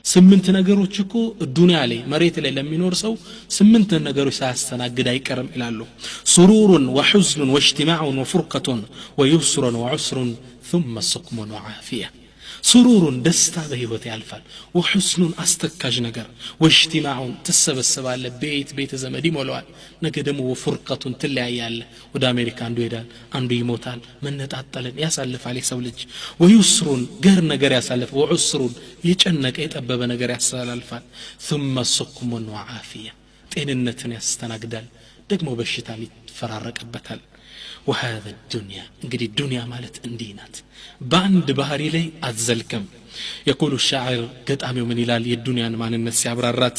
ስምንት ነገሮች እኮ ዱንያ ላይ መሬት ላይ ለሚኖር ሰው ስምንት ነገሮች ሳያስተናግድ አይቀርም ይላሉ ሱሩሩን ወሁዝኑን ወእጅቲማዑን ወፉርቀቱን ወዩስሩን ወዑስሩን ثم سقم وعافيه ሱሩሩን ደስታ በህይወት ያልፋል ወሁዝኑን አስተካጅ ነገር ወእጅቲማዑን ተሰበሰባለ ቤት ዘመድ ይሞላዋል ነገ ደግሞ ወፉርቀቱን ትለያያለ ወደ አሜሪካ አንዱ ይሄዳል አንዱ ይሞታል መነጣጠልን ያሳልፋል የሰው ልጅ ወዩስሩን ገር ነገር ያሳልፋል ወዑስሩን የጨነቀ የጠበበ ነገር ያሳልፋል ثم سقم وعافيه ጤንነትን ያስተናግዳል ደግሞ በሽታም ይፈራረቅበታል وهذا الدنيا እንግዲህ ዱንያ ማለት እንዲህ ናት በአንድ ባህሪ ላይ አትዘልቅም يقول الشاعر ገጣሚው ምን ይላል የዱንያን ማንነት ሲያብራራት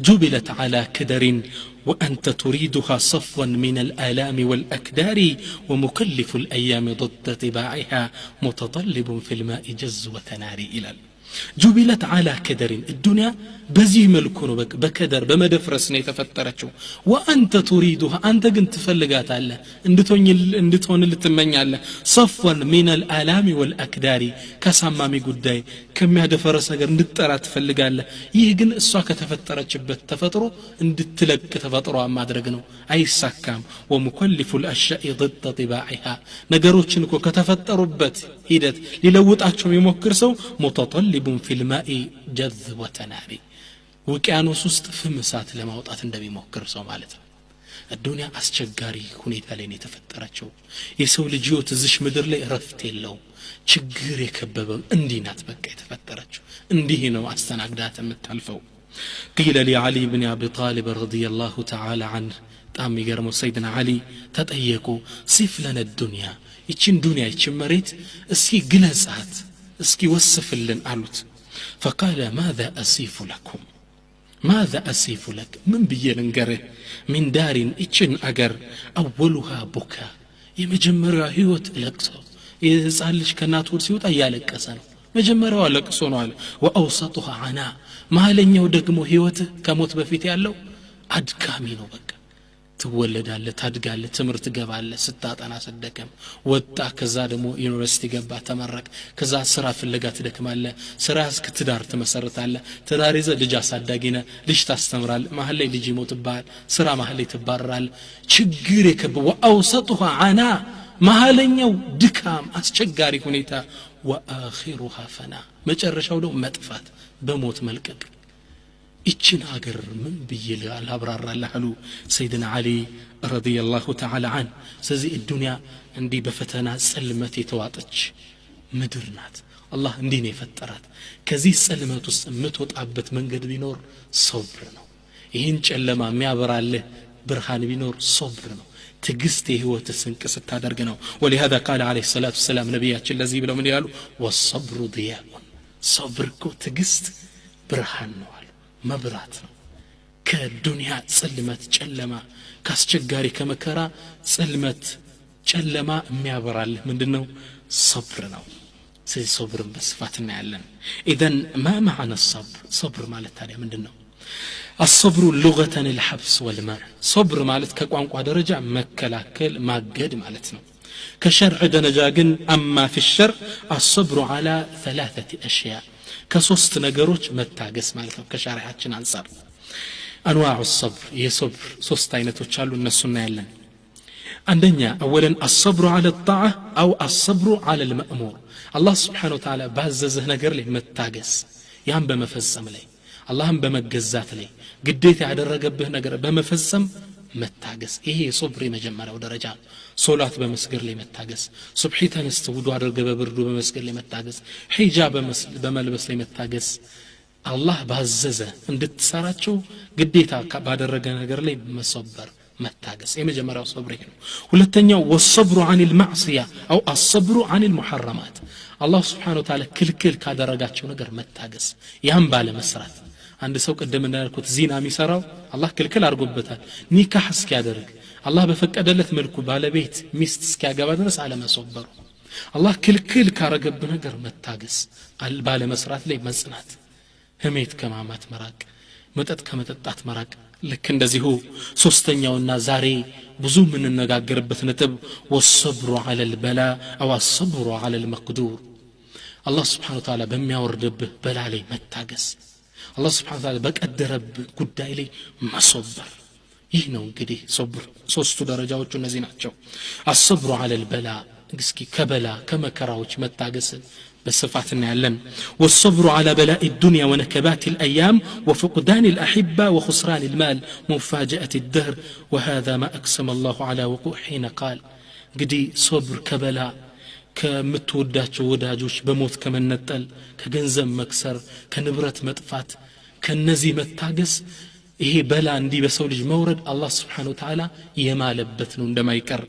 جبلت على كدر وأنت تريدها صفوا من الآلام والأكدار ومكلف الأيام ضد طباعها متطلب في الماء جزوة نار إلى جبلت على كدر الدنيا بزي ملكونه بكدر بمدفرس ነው የተፈጠረችው وانت تريدها انت ግን ትፈልጋታለህ እንድትሆን ልትመኛለህ صفوا من الآلام والأكدار ከሳማሚ ጉዳይ ከሚያደፈረስ ነገር እንድትጠራ ትፈልጋለህ ይህ ግን እሷ ከተፈጠረችበት ተፈጥሮ እንድትለቅ ተፈጥሮ ማድረግ ነው አይሳካም ومكلف الاشياء ضد طباعها ነገሮችን እኮ ከተፈጠሩበት ሂደት ሊለውጣቸው የሚሞክር ሰው متطلب في الماء جذوة نار ውቅያኖስ ውስጥ ፍም እሳት ለማውጣት እንደሚሞክር ሰው ማለት ነው الدنيا አስቸጋሪ ሁኔታ ላይ ነው የተፈጠረችው የሰው ልጅ ህይወት እዚህ ምድር ላይ ረፍት የለው ችግር የከበበው እንዲህ ናት በቃ የተፈጠረችው እንዲህ ነው አስተናግዳት የምታልፈው قيل لعلي بن ابي طالب رضي الله تعالى عنه ጣም ይገርመው ሰይድና አሊ ተጠየቁ ሲፍ لنا الدنيا ይችን ዱንያ ይችን መሬት እስኪ ግለጻት እስኪ ወስፍልን አሉት فقال ماذا أصف لكم ماذا أصف لك من بيلنجره من دار إتشن أجر أولها بكاء يمجمرها هيوت لقصو يسألش كنات ورسيوت أيالك كسن مجمرها لقصو نوال وأوسطها عناء ما لن يودقمو هيوت كموت بفيت يالو أدكامينو بك ትወለዳለህ ታድጋለህ ትምርት ገባለህ ስታጠና ሰደከም ወጣ ከዛ ደግሞ ዩኒቨርሲቲ ገባ ተመረቅ ከዛ ስራ ፍለጋ ትደክማለህ ስራ እስክትዳር ትመሰርታለህ ትዳር ይዘህ ልጅ አሳዳጊነ ልጅ ታስተምራለህ መሀል ላይ ልጅ ይሞትብሃል ስራ መሀል ላይ ትባረራለህ ችግር የከበው አውሰጡها عنا መሀለኛው ድካም አስቸጋሪ ሁኔታ واخرها فنا መጨረሻው ደግሞ መጥፋት በሞት መልቀቅ ይችን ሀገር ምን ብዬ አላብራራለህ አሉ ሰይድና አሊ ረዲየላሁ ተዓላ ዐን ስለዚህ الدنيا እንዲህ በፈተና ጽልመት የተዋጠች ምድር ናት አላህ እንዲህ ነው የፈጠራት ከዚህ ጽልመት ውስጥ የምትወጣበት መንገድ ቢኖር ሶብር ነው ይህን ጨለማ የሚያበራልህ ብርሃን ቢኖር ሶብር ነው ትግስት የህይወት ስንቅ ስታደርግ ነው ولهذا قال عليه الصلاه والسلام ነብያችን ለዚህ ብለው ምን ይላሉ والصبر ضياء صبر እኮ ትግስት ብርሃን ነው መብራት ነው ከዱንያ ጽልመት ጨለማ ካስቸጋሪ ከመከራ ጽልመት ጨለማ የሚያበራልህ ምንድነው صبر ነው ስለዚህ صبርን በስፋት እናያለን اذا ما معنى الصبر صبر ማለት ታዲያ ምንድነው الصبر لغة الحبس والمنع صبر ማለት ከቋንቋ ደረጃ መከላከል ማገድ ማለት ነው ከሸርዕ ደረጃ ግን اما في الشرع الصبر على ثلاثه اشياء ከሶስት ነገሮች መታገስ ማለት ነው ከሸሪዓችን አንፃር انواع الصبر የصبر ሶስት አይነቶች አሉ እነሱና ያለን አንደኛ اولا الصبر على الطاعه او الصبر على المأمور الله سبحانه وتعالى ባዘዘህ ነገር ላይ መታገስ ያን በመፈጸም ላይ አላህን በመገዛት ላይ ግዴታ ያደረገብህ ነገር በመፈጸም መታገስ ይሄ የሶብር የመጀመሪያው ደረጃ ሶላት በመስገድ ላይ መታገስ ሱብሂ ተነስተ ውዱ አድርገህ በብርዱ በመስገድ ላይ መታገስ ሂጃብ በመልበስ ላይ መታገስ አላህ ባዘዘ እንድትሰራቸው ግዴታ ባደረገ ነገር ላይ መሰበር መታገስ የመጀመሪያው ሶብር ነው ሁለተኛው والصبر عن المعصيه او الصبر عن المحرمات الله سبحانه وتعالى ክልክል ካደረጋቸው ነገር መታገስ ያን ባለ መስራት አንድ ሰው ቀደም እንዳልኩት ዚና የሚሰራው አላህ ክልክል አድርጎበታል ኒካህ እስኪያደርግ አላህ በፈቀደለት መልኩ ባለቤት ሚስት እስኪያገባ ድረስ አለመሰበሩ አላህ ክልክል ካረገብ ነገር መታገስ ባለ መስራት ላይ መጽናት ህሜት ከማማት መራቅ መጠጥ ከመጠጣት መራቅ ልክ እንደዚሁ ሶስተኛውና ዛሬ ብዙ ምን እንነጋገርበት ነጥብ والصبر على البلاء او الصبر على المقدور الله سبحانه وتعالى በሚያወርድብህ በላ ላይ መታገስ አላህ Subhanahu Wa Ta'ala በቀደረብ ጉዳይ ላይ ማሰበር ይህ ነው እንግዲህ ሶብር ሶስቱ ደረጃዎቹ እነዚህ ናቸው الصبر على البلاء እስኪ ከበላ ከመከራዎች መታገስ بصفات يعلن والصبر على بلاء الدنيا ونكبات الأيام وفقدان الأحبة وخسران المال مفاجأة الدهر وهذا ما أقسم الله على وقوع حين قال قدي صبر كبلاء كمتودات وداجوش بموت كمن نتل كجنزم مكسر كنبرة مطفات كنزي متاقس إيه بلا اندي بسولج مورد الله سبحانه وتعالى يمالبت ነው እንደማይቀር